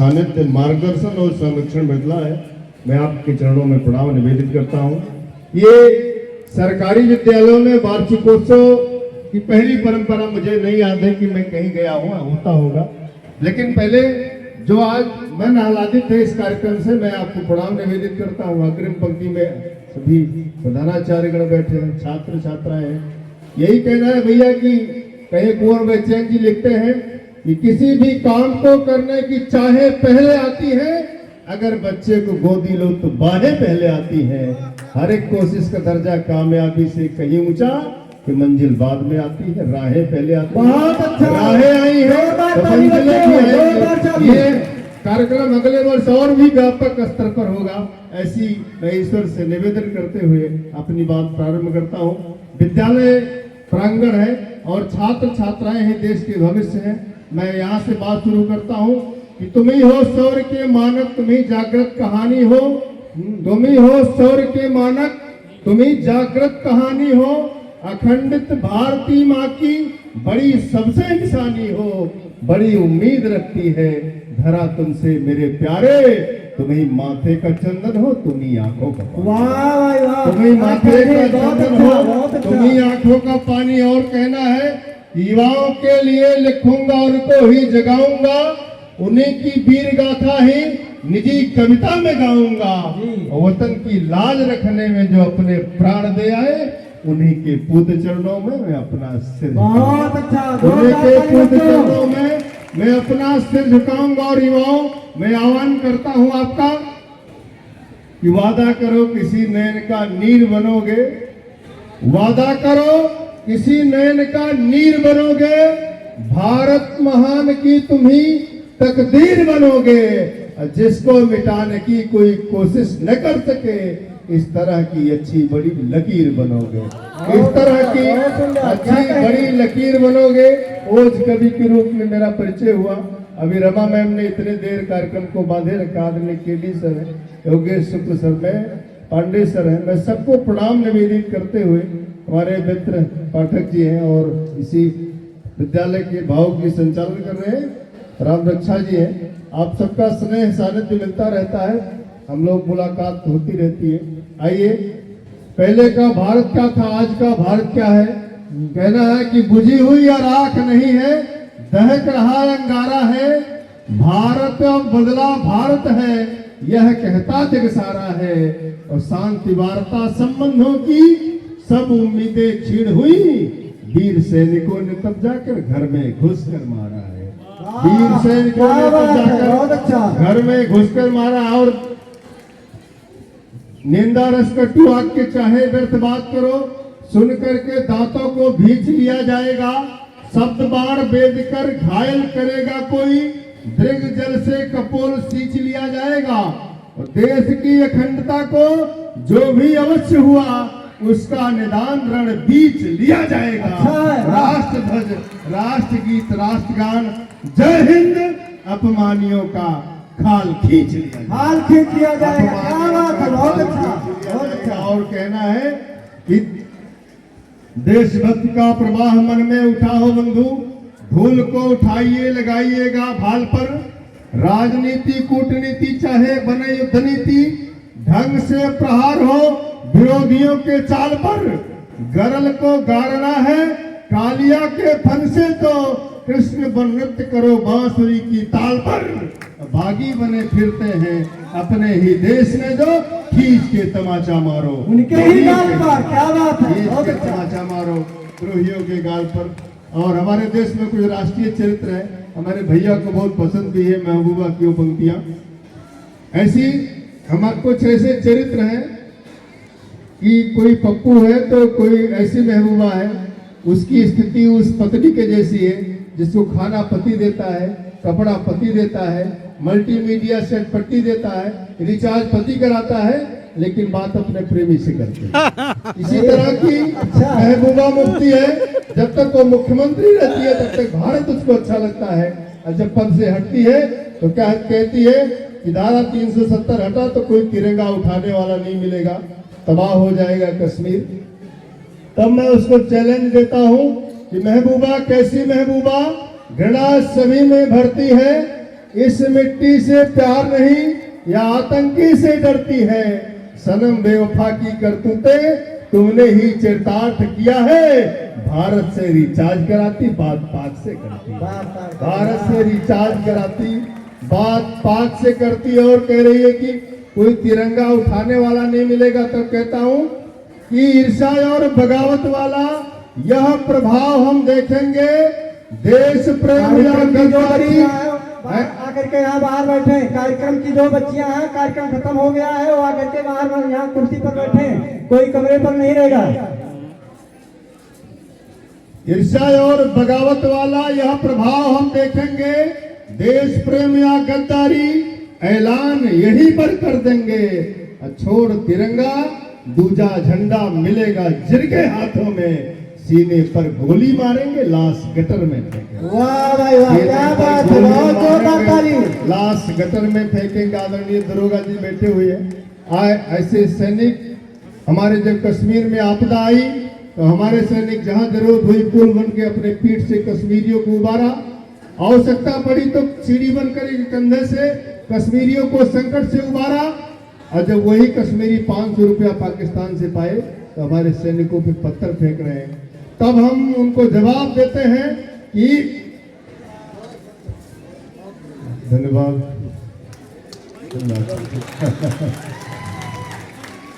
सानिध्य, मार्गदर्शन और संरक्षण मिला है। मैं आपके चरणों में प्रणाम निवेदित करता हूँ। ये सरकारी विद्यालयों में वार्षिकोत्सव की पहली परंपरा मुझे नहीं याद है कि मैं कहीं गया हूँ, होता होगा, लेकिन पहले जो आज मन आह्लादित है इस कार्यक्रम से, मैं आपको प्रणाम निवेदित करता हूँ। अग्रिम पंक्ति में सभी प्रधानाचार्यगण बैठे हैं, छात्र छात्राएं हैं। यही कहना है भैया कि कहीं कुंवर बैचैन जी लिखते हैं कि किसी भी काम को करने की चाहे पहले आती है, अगर बच्चे को गोदी लो तो बाहें पहले आती हैं। हर एक कोशिश का दर्जा कामयाबी से कहीं ऊंचा कि मंजिल बाद में आती है, राहें पहले आती हैं। बहुत अच्छा, राहें आई है तो मंजिलें भी हैं। ये कार्यक्रम अगले वर्ष और भी व्यापक स्तर पर होगा, ऐसी मैं ईश्वर से निवेदन करते हुए अपनी बात प्रारंभ करता हूँ। विद्यालय प्रांगण है और छात्र छात्राएं हैं, देश के भविष्य हैं। मैं यहाँ से बात शुरू करता हूँ कि तुम ही हो शौर्य के मानक, तुम ही जागृत कहानी हो। तुम ही हो शौर्य के मानक, तुम ही जागृत कहानी हो। अखंडित भारती माँ की बड़ी सबसे निशानी हो। बड़ी उम्मीद रखती है धरा तुमसे मेरे प्यारे। तुम ही माथे का चंदन हो, तुम ही आंखों का पानी। वाह, तुम ही माथे का चंदन हो, तुम ही आंखों का पानी। और कहना है युवाओं के लिए लिखूंगा, उनको ही जगाऊंगा, उन्हीं की वीर गाथा ही निजी कविता में गाऊंगा। वतन की लाज रखने में जो अपने प्राण दे आए, उन्हीं के पूज्य चरणों में मैं अपना सिर, बहुत अच्छा, उन्हीं के पूज्य चरणों में मैं अपना सिर झुकाऊंगा। और युवाओं, मैं आह्वान करता हूं आपका कि वादा करो किसी नयन का नीर बनोगे। वादा करो किसी नयन का नीर बनोगे। भारत महान की तुम ही तकदीर बनोगे। जिसको मिटाने की कोई कोशिश न कर सके, इस तरह की अच्छी बड़ी लकीर बनोगे। इस तरह की अच्छी बड़ी लकीर बनोगे। ओज कवि के रूप में मेरा परिचय हुआ। अभी रमा मैम ने इतने देर कार्यक्रम को बांधे रखा। आदरणीय केडी सर है, योगेश शुक्ल सर, मैं पांडे सर है, मैं सबको प्रणाम निवेदित करते हुए, हमारे मित्र पाठक जी हैं और इसी विद्यालय के भाव की संचालन कर रहे हैं राम रक्षा जी हैं। आप सबका स्नेह सानिध्य मिलता रहता है, हम लोग मुलाकात होती रहती है। आइए, पहले का भारत क्या था, आज का भारत क्या है। कहना है कि बुझी हुई या राख नहीं है, दहक रहा अंगारा है। भारत अब बदला भारत है, यह कहता जग सारा है। और शांति वार्ता संबंधों की सब उम्मीदें छीड़ हुई। वीर सैनिकों ने तब जाकर घर में घुसकर मारा है। वीर सैनिकों ने तब जाकर घर में घुसकर मारा। और निंदा रस कटु वाक्य चाहे व्यर्थ बात करो, सुन करके दांतों को भींच लिया जाएगा। शब्द बाण वेद कर घायल करेगा कोई, दृग जल से कपोल सींच लिया जाएगा। और देश की अखंडता को जो भी अवश्य हुआ, उसका निदान रण बीच लिया जाएगा। राष्ट्र ध्वज, राष्ट्र गीत, राष्ट्रगान, जय हिंद अपमानियों का खाल खींच लिया जाएगा। क्या बात है, बहुत अच्छा। और कहना है कि देशभक्ति का प्रवाह मन में उठा हो बंधु, धूल को उठाइए लगाइएगा भाल पर। राजनीति कूटनीति चाहे बने युद्ध नीति, ढंग से प्रहार हो विरोधियों के चाल पर। गरल को गाड़ना है कालिया के फन से, तो कृष्ण बन नृत्य करो बांसुरी की ताल पर। भागी बने फिरते हैं अपने ही देश में, जो खींच के तमाचा मारो उनके ही गाल पर। क्या बात है, बहुत अच्छा। तमाचा मारो द्रोहियों के गाल पर। और हमारे देश में कुछ राष्ट्रीय चरित्र है, हमारे भैया को बहुत पसंद भी है महबूबा की वो पंक्तियां। ऐसी हमारे कुछ ऐसे चरित्र हैं कि कोई पप्पू है तो कोई ऐसी महबूबा है, उसकी स्थिति उस पत्नी के जैसी है जिसको खाना पति देता है, कपड़ा पति देता है, मल्टीमीडिया सेट पति देता है, रिचार्ज पति कराता है, लेकिन बात अपने प्रेमी से करते हैं। इसी तरह की महबूबा मुफ्ती है। जब तक वो मुख्यमंत्री रहती है तब तक भारत उसको अच्छा लगता है, और जब पद से हटती है तो क्या कहती है कि धारा 370 हटा तो कोई तिरंगा उठाने वाला नहीं मिलेगा, तबाह हो जाएगा कश्मीर। तब मैं उसको चैलेंज देता हूं कि महबूबा कैसी महबूबा, घृणा सभी में भरती है, इस मिट्टी से प्यार नहीं या आतंकी से डरती है। सनम बेवफा की करतूतें तुमने ही चरितार्थ किया है। भारत से रिचार्ज कराती, बात पाक से करती। भारत से रिचार्ज कराती, बात पाक से करती और कह रही है कि कोई तिरंगा उठाने वाला नहीं मिलेगा। तब कहता हूं कि ईर्ष्या और बगावत वाला यह प्रभाव हम देखेंगे। देश प्रेम या गद्दारी आकर के यहाँ बाहर बैठे। कार्यक्रम की जो बच्चियां हैं, कार्यक्रम खत्म हो गया है, वो आकर के बाहर यहाँ कुर्सी पर बैठे, कोई कमरे पर नहीं रहेगा। ईर्ष्या और बगावत वाला यह प्रभाव हम देखेंगे। देश प्रेम या गद्दारी ऐलान यहीं पर कर देंगे। छोड़ तिरंगा, दूजा झंडा मिलेगा जिनके हाथों में। सीने पर गोली मारेंगे, लाश गटर में फेंकेंगे। वाह भाई वाह, क्या बात है, बहुत जोरदार ताली। लाश गटर में फेंकेंगे। आदरणीय दरोगा जी बैठे हुए हैं। ऐसे सैनिक हमारे जब कश्मीर में आपदा आई तो हमारे सैनिक जहां जरूरत हुई पुल बन के अपने पीठ से कश्मीरियों को उबारा। आवश्यकता पड़ी तो सीढ़ी बनकर कंधे से कश्मीरियों को संकट से उबारा। और जब वही कश्मीरी 500 रुपया पाकिस्तान से पाए तो हमारे सैनिकों पे पत्थर फेंक रहे हैं। तब हम उनको जवाब देते हैं कि धन्यवाद।